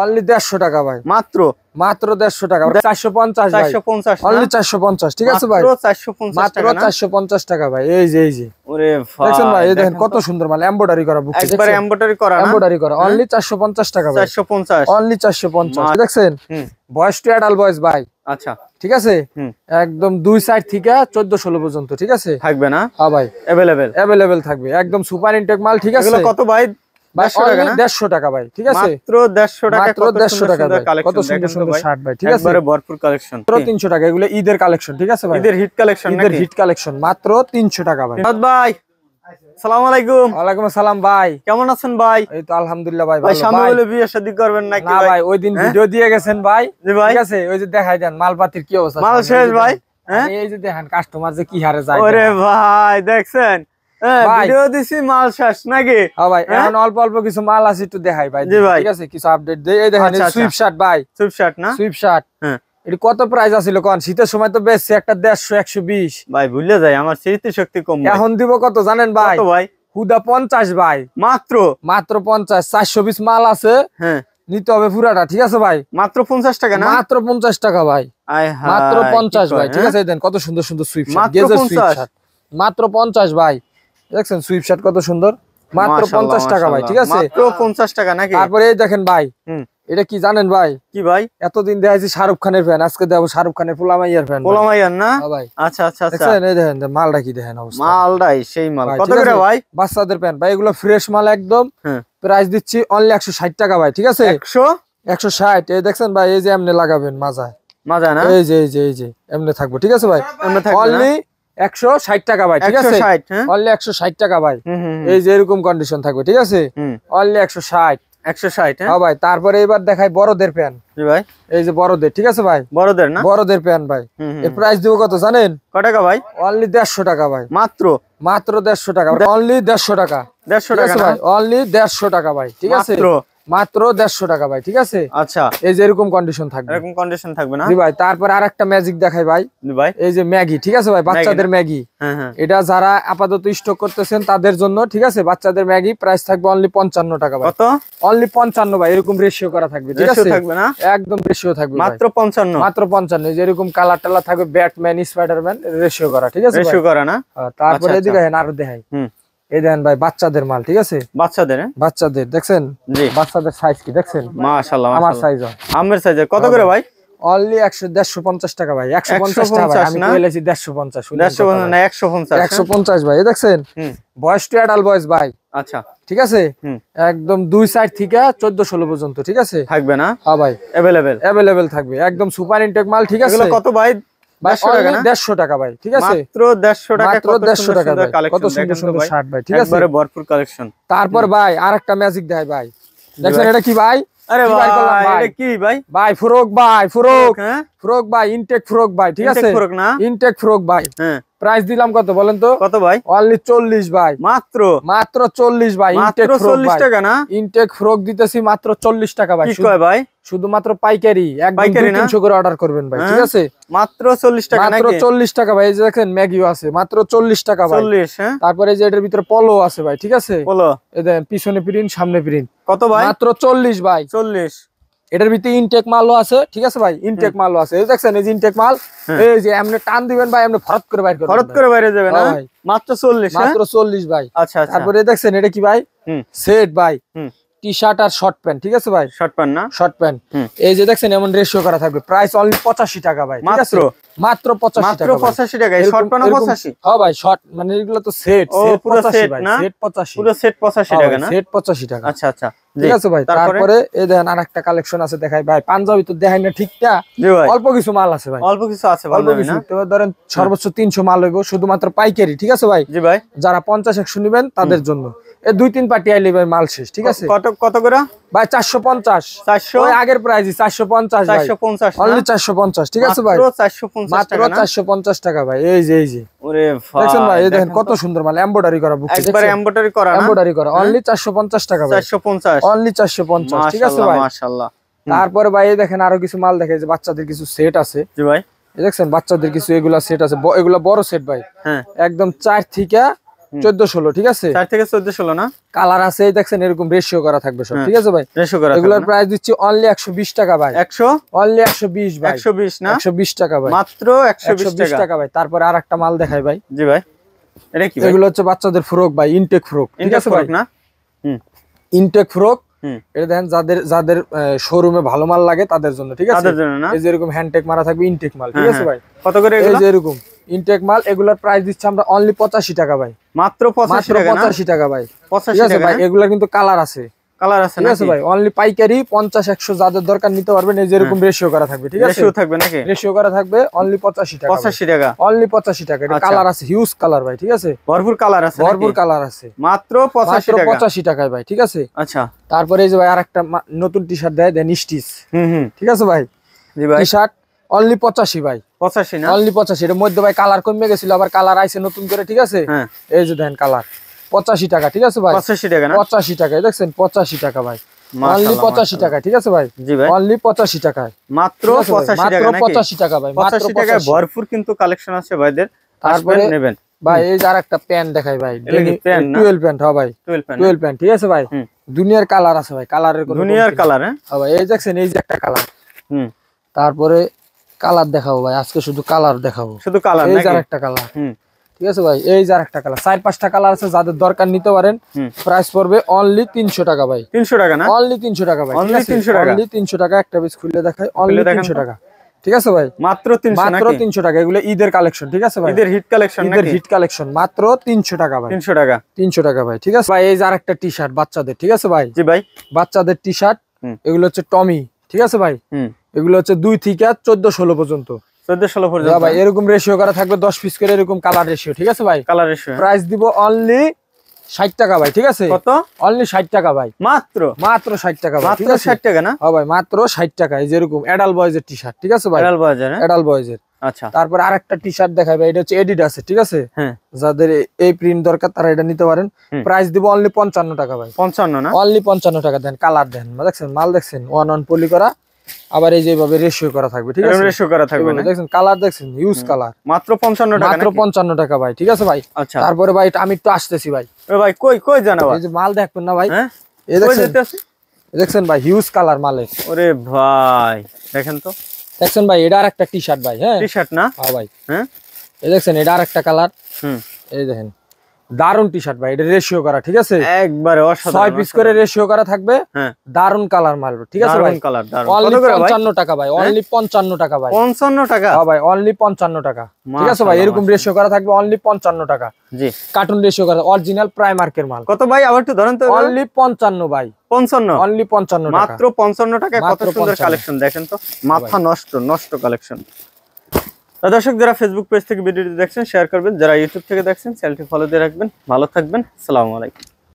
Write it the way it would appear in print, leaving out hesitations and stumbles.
Only 150 টাকা ভাই, মাত্র মাত্র 150 টাকা, 450 ভাই, 450 অনলি 450, ঠিক আছে ভাই, মাত্র 450 টাকা ভাই। এই যে ওরে ভাই দেখছেন ভাই, এই দেখেন কত সুন্দর মাল, এমব্রয়ডারি করা বুকে, একবারে এমব্রয়ডারি করা না, এমব্রয়ডারি করা, অনলি 450 টাকা ভাই, 450, অনলি 450, দেখছেন বয়স টু অ্যাডাল্ট বয়স ভাই। আচ্ছা ঠিক আছে, একদম দুই সাইড থেকে 14-16 পর্যন্ত, ঠিক আছে থাকবে না? হ্যাঁ ভাই, अवेलेबल থাকবে, একদম সুপার ইনটেক মাল, ঠিক আছে। এগুলো কত ভাই? 150 টাকা ভাই, ঠিক আছে, মাত্র 150 টাকা, মাত্র 150 টাকা ভাই, কত সুন্দর সুন্দর শার্ট ভাই, ঠিক আছে, একবারে ভরপুর কালেকশন, মাত্র 300 টাকা, এগুলো ঈদের কালেকশন, ঠিক আছে ভাই, ঈদের হিট কালেকশন, ঈদের হিট কালেকশন, মাত্র 300 টাকা ভাই। ভাই আসসালামু আলাইকুম। ওয়ালাইকুম আসসালাম ভাই, কেমন আছেন ভাই? এই তো আলহামদুলিল্লাহ ভাই, ভাই ভালো। সামনে বলে বিয়ে শাদী করবেন নাকি? না ভাই, ওই দিন ভিডিও দিয়ে গেছেন ভাই, ঠিক আছে, ওই যে দেখাই দেন মালপাতির কি অবস্থা, মাল শেষ ভাই, এই যে দেখেন কাস্টমার যে কি হারে যায়। ওরে ভাই দেখছেন, ভিডিও দিছি মাল শেষ নাকি? হ্যাঁ ভাই, এখন অল্প অল্প কিছু মাল আছে, একটু দেখাই ভাই, ঠিক আছে, কিছু আপডেট দেই। এই দেখেন সুইপ শার্ট ভাই, সুইপ শার্ট না, সুইপ শার্ট, হ্যাঁ, এটা কত প্রাইস আছিল কোন? শীতের সময় তো বেশি একটা 150 120 ভাই, ভুলে যাই, আমার স্মৃতি শক্তি কম। এখন দিব কত জানেন ভাই? কত ভাই? হুদা 50 ভাই, মাত্র 50, 420 মাল আছে, হ্যাঁ, নিতে হবে পুরাটা, ঠিক আছে ভাই, মাত্র 50 টাকা না, মাত্র 50 টাকা ভাই, মাত্র 50 ভাই, ঠিক আছে। দেন কত সুন্দর সুন্দর সুইপ শার্ট, গেজের সুইপ শার্ট, মাত্র 50 ভাই, দেখছেন সুইপ শার্ট কত সুন্দর, মাত্র 50 টাকা ভাই, ঠিক আছে, মাত্র 50 টাকা নাকি? তারপরে এই দেখেন ভাই, এটা কি জানেন ভাই? কি ভাই? এতদিন দেখাইছি শাহরুখ খানের ফ্যান, আজকে দেবো শাহরুখ খানের পোলামাইয়ার ফ্যান, পোলামাইয়ার না ভাই। আচ্ছা আচ্ছা আচ্ছা, দেখছেন, এই দেখেন মালটা কি, দেখেন অবস্থা, মালটাই সেই মাল। কত করে ভাই? বাচ্চাদের প্যান্ট ভাই, এগুলো ফ্রেশ মাল একদম, প্রাইস দিচ্ছি অনলি 160 টাকা ভাই, ঠিক আছে, 160। এই দেখছেন ভাই, এই যে এমনি লাগাবেন মাজায়, মাজা না, এই যে এমনি থাকবো, ঠিক আছে ভাই, অনলি 160 টাকা ভাই, ঠিক আছে, অনলি 160 টাকা ভাই, এই যে এরকম কন্ডিশন থাকবে, ঠিক আছে, অনলি 160 হ্যাঁ ভাই। তারপরে এবার দেখাই বড়দের প্যান্ট ভাই, এই যে বড়দের, ঠিক আছে ভাই, বড়দের না, বড়দের প্যান্ট ভাই, এর প্রাইস দিব কত জানেন? কত টাকা ভাই? অনলি 150 টাকা ভাই, মাত্র 150 টাকা, অনলি 150 টাকা, 150 টাকা ভাই, অনলি 150 টাকা ভাই, ঠিক আছে, মাত্র 150 টাকা ভাই, ঠিক আছে, আচ্ছা, এই যে এরকম কন্ডিশন থাকবে, এরকম কন্ডিশন থাকবে না জি ভাই। তারপর আরেকটা ম্যাজিক দেখাই ভাই, এই যে ম্যাগি, ঠিক আছে ভাই, বাচ্চাদের ম্যাগি, এটা যারা আপাতত স্টক করতেছেন তাদের জন্য, ঠিক আছে, বাচ্চাদের ম্যাগি প্রাইস থাকবে অনলি 55 টাকা ভাই, কত? অনলি 55 ভাই, এরকম রেশিও করা থাকবে, ঠিক আছে, থাকবে না, একদম রেশিও থাকবে, মাত্র 55, মাত্র 55, যে এরকম কালার টালার থাকবে, ব্যাটম্যান স্পাইডারম্যান রেশিও করা, ঠিক আছে, রেশিও করা না। তারপরে এদিকে আরো দেখাই, এই দেখেন ভাই বাচ্চাদের মাল, ঠিক আছে, বাচ্চাদের দেখছেন, বাচ্চাদের সাইজ কি দেখছেন? মাশাআল্লাহ, আমার সাইজ, আমার সাইজ কত করে ভাই? অনলি 150 টাকা ভাই, 150 টাকা ভাই, আমি কইলেছি 150, 150 না 150 ভাই, এই দেখছেন বয়স টু অ্যাডাল্ট বয়স ভাই, আচ্ছা, ঠিক আছে, একদম দুই সাইড থেকে 14-16 পর্যন্ত, ঠিক আছে, থাকবে না হ্যাঁ ভাই, अवेलेबल থাকবে, একদম সুপার ইনটেক মাল, ঠিক আছে। এগুলো কত ভাই? 150 টাকা ভাই, ঠিক আছে, মাত্র 150 টাকা, মাত্র 150 টাকা ভাই, কত সুন্দর সুন্দর শার্ট ভাই, ঠিক আছে, একবারে ভরপুর কালেকশন। তারপর ভাই আরেকটা ম্যাজিক দেখাই ভাই, দেখছেন এটা কি ভাই? আরে ভাই এটা কি ভাই? ভাই ফ্রক ভাই, ফ্রক ভাই, ইনটেক ফ্রক ভাই, ঠিক আছে, ইনটেক ফ্রক ভাই, হ্যাঁ, প্রাইস দিলাম কত বলেন তো? কত ভাই? অনলি 40 ভাই, মাত্র 40 ভাই, ইনটেক ফ্রক 40 টাকা না, ইনটেক ফ্রক দিতেছি মাত্র 40 টাকা ভাই, কি কয় ভাই? শুধুমাত্র পাইকারি, একদম 300 করে অর্ডার করবেন ভাই, ঠিক আছে, মাত্র 40 টাকা, মাত্র 40 টাকা ভাই। এই যে দেখেন ম্যাগিও আছে, মাত্র 40 টাকা ভাই, 40, হ্যাঁ। তারপরে এই যে এটার ভিতরে পলো আছে ভাই, ঠিক আছে, পলো, এই দেখেন পিছনে প্রিন্ট সামনে প্রিন্ট, কত ভাই? মাত্র 40 ভাই, 40। এটার ভিতরে ইনটেক মালও আছে, ঠিক আছে ভাই, ইনটেক মালও আছে, এই দেখছেন, এই যে ইনটেক মাল, এই যে এমনি টান দিবেন ভাই, এমনি ফরত করে বাইরে করবেন, ফরত করে বাইরে যাবে না ভাই, মাত্র 40, মাত্র 40 ভাই, আচ্ছা আচ্ছা। তারপরে দেখছেন এটা কি ভাই? সেট ভাই, টি শার্ট আর শর্ট প্যান্ট, ঠিক আছে ভাই, শর্ট প্যান্ট না, শর্ট প্যান্ট, এই যে দেখছেন এমন রেশিও করা থাকবে, প্রাইস অনলি 85 টাকা ভাই, ঠিক আছে, মাত্র 85 টাকা, মাত্র 85 টাকা, এই শর্ট প্যান্ট 85, হ্যাঁ ভাই, শর্ট মানে এগুলো তো সেট, সেট পুরো সেট না, সেট 85, পুরো সেট 85 টাকা না, সেট 85 টাকা, আচ্ছা আচ্ছা, ঠিক আছে ভাই। তারপরে এই দেখেন আরেকটা কালেকশন আছে, দেখাই ভাই, পাঞ্জাবি তো দেখাই না ঠিকটা, অল্প কিছু মাল আছে ভাই, অল্প কিছু আছে, অল্প কিছু, তো ধরেন সর্বোচ্চ 300 মাল হইব, শুধুমাত্র পাইকারি, ঠিক আছে ভাই, জি ভাই, যারা 50-100 নেবেন তাদের জন্য, এই 2-3 পার্টি আইলে ভাই মাল শেষ, ঠিক আছে, কত কত করে ভাই? 450, 400, ওই আগের প্রাইসই 450 ভাই, 450 অনলি 450, ঠিক আছে ভাই, মাত্র 450 টাকা ভাই, এই যে ওরে ভাই দেখেন ভাই, এই দেখেন কত সুন্দর মাল, এমব্রয়ডারি করা বুকে, একবারে এমব্রয়ডারি করা না, এমব্রয়ডারি করা, অনলি 450 টাকা ভাই, 450, অনলি 450, ঠিক আছে ভাই, মাশাআল্লাহ। তারপরে ভাই এই দেখেন আরো কিছু মাল দেখে, যে বাচ্চাদের কিছু সেট আছে, জি ভাই, এই দেখছেন বাচ্চাদের কিছু এগুলা সেট আছে, এগুলা বড় সেট ভাই, হ্যাঁ, একদম 4 থেকে 14-16 ঠিক আছে 4 থেকে 14-16 না কালার আছে এই দেখছেন এরকম রেশিও করা থাকবে সব ঠিক আছে ভাই রেশিও করা এগুলোর প্রাইস দিচ্ছি অনলি 120 টাকা ভাই 100 অনলি 120 ভাই 120 না 120 টাকা ভাই মাত্র 120 টাকা ভাই তারপরে আরেকটা মাল দেখাই ভাই জি ভাই এটা কি ভাই এগুলো হচ্ছে বাচ্চাদের ফ্রক ভাই ইনটেক ফ্রক ঠিক আছে ভাই না ইনটেক ফ্রক এটা দেখেন যাদের শোরুমে ভালো মাল লাগে তাদের জন্য ঠিক আছে তাদের জন্য না এই যে এরকম হ্যান্ডটেক মারা থাকবে ইনটেক মাল ঠিক আছে ভাই কত করে এই যে এরকম ইনটেক মাল এগুলোর প্রাইস দিচ্ছি আমরা অনলি 85 টাকা ভাই মাত্র 85 টাকা না 85 টাকা ভাই 85 টাকা ভাই এগুলা কিন্তু কালার আছে ঠিক আছে ভাই অনলি পাইকারি 50-100 যাদের দরকার নিতে পারবেন এই যে এরকম রেশিও করা থাকবে ঠিক আছে রেশিও থাকবে নাকি রেশিও করা থাকবে অনলি 85 টাকা 85 টাকা অনলি 85 টাকা এটা কালার আছে হিউজ কালার ভাই ঠিক আছে ভরপুর কালার আছে ভরপুর কালার আছে মাত্র 85 টাকা 85 টাকায় ভাই ঠিক আছে আচ্ছা তারপরে এই যে ভাই আরেকটা নতুন টি-শার্ট দেন স্টিচ ঠিক আছে ভাই জি ভাই টি-শার্ট অনলি 85 ভাই 85 না অনলি 85 এর মধ্যে ভাই কালার কমে গেছিল আবার কালার আইছে নতুন করে ঠিক আছে এই যে দেন কালার 85 টাকা ঠিক আছে ভাই 85 টাকা না 85 টাকা দেখছেন 85 টাকা ভাই অনলি 85 টাকা ঠিক আছে ভাই জি ভাই অনলি 85 টাকায় মাত্র 85 টাকা নাকি মাত্র 85 টাকা ভাই মাত্র 85 টাকায় ভরপুর কিন্তু কালেকশন আছে ভাইদের তারপরে নেবেন ভাই এই যে আরেকটা প্যান্ট দেখাই ভাই 12 প্যান্ট হ্যাঁ ভাই 12 প্যান্ট ঠিক আছে ভাই দুনিয়ার কালার আছে ভাই কালারের কোনো দুনিয়ার কালার হ্যাঁ ভাই এই দেখছেন এই যে একটা কালার তারপরে কালার দেখাবো ভাই আজকে শুধু কালার দেখাবো শুধু কালার এই যে আরেকটা কালার ঠিক আছে ভাই এই যে আরেকটা কালার 4-5টা কালার আছে যাদের দরকার নিতে পারেন প্রাইস পড়বে অনলি 300 টাকা ভাই 300 টাকা না অনলি 300 টাকা ভাই অনলি 300 টাকা অনলি 300 টাকা একটা পিস খুলে দেখাই অনলি 300 টাকা ঠিক আছে ভাই মাত্র 300 মাত্র 300 টাকা এগুলো ঈদের কালেকশন ঠিক আছে ভাই ঈদের হিট কালেকশন নাকি ঈদের হিট কালেকশন মাত্র 300 টাকা ভাই 300 টাকা 300 টাকা ভাই ঠিক আছে ভাই এই যে আরেকটা টি-শার্ট বাচ্চাদের ঠিক আছে ভাই জি ভাই বাচ্চাদের টি-শার্ট এগুলো হচ্ছে টমি ঠিক আছে ভাই এগুলো হচ্ছে 2 থেকে 14-16 পর্যন্ত 14-16 পর্যন্ত ভাই এরকম রেশিও করা থাকবে 10 পিস করে এরকম কালার রেশিও ঠিক আছে ভাই কালার রেশিও প্রাইস দিব অনলি 60 টাকা ভাই ঠিক আছে কত অনলি 60 টাকা ভাই মাত্র 60 টাকা ভাই মাত্র 60 টাকা না হ্যাঁ ভাই মাত্র 60 টাকা এই যে এরকম অ্যাডাল্ট বয়েজের টি-শার্ট ঠিক আছে ভাই অ্যাডাল্ট বয়েজের আচ্ছা তারপর আরেকটা টি-শার্ট দেখাই ভাই এটা হচ্ছে এডিডাস ঠিক আছে হ্যাঁ যাদের এই প্রিন্ট দরকার তারা এটা নিতে পারেন প্রাইস দিব অনলি 55 টাকা ভাই 55 না অনলি 55 টাকা দেন কালার দেন দেখছেন মাল দেখছেন ওয়ান অন পলি করা আবার এই যে এইভাবে রেশিও করা থাকবে ঠিক আছে রেশিও করা থাকবে না দেখছেন কালার দেখছেন ইউজ কালার মাত্র 55 টাকা মাত্র 55 টাকা ভাই ঠিক আছে ভাই আচ্ছা তারপরে ভাই আমি একটু আসতেছি ভাই এ ভাই কই জানাবা এই যে মাল দেখবেন না ভাই হ্যাঁ এই দেখছেন ভাই হিউজ কালার মালে ওরে ভাই দেখেন তো দেখছেন ভাই এটা আরেকটা টি-শার্ট ভাই হ্যাঁ টি-শার্ট না হ্যাঁ ভাই হ্যাঁ এই দেখছেন এটা আরেকটা কালার এই দেখেন দারুন টি-শার্ট ভাই এটা রেশিও করা ঠিক আছে একবারে অসাধারণ 6 পিস করে রেশিও করা থাকবে দারুন কালার মাল ঠিক আছে ভাই দারুন কালার দারুন অনলি 55 টাকা ভাই অনলি 55 টাকা ভাই 55 টাকা হ্যাঁ ভাই অনলি 55 টাকা ঠিক আছে ভাই এরকম রেশিও করা থাকবে অনলি 55 টাকা জি কার্টুন রেশিও করা অরিজিনাল প্রাইমার্কের মাল কত ভাই আবার একটু ধরেন তো অনলি 55 ভাই 55 অনলি 55 টাকা মাত্র 55 টাকায় কত সুন্দর কালেকশন দেখেন তো মাথা নষ্ট কালেকশন দর্শক যারা ফেসবুক পেজ থেকে ভিডিওটি দেখছেন শেয়ার করবেন যারা ইউটিউব থেকে দেখছেন চ্যানেলটি ফলো দিয়ে রাখবেন ভালো থাকবেন আসসালামু আলাইকুম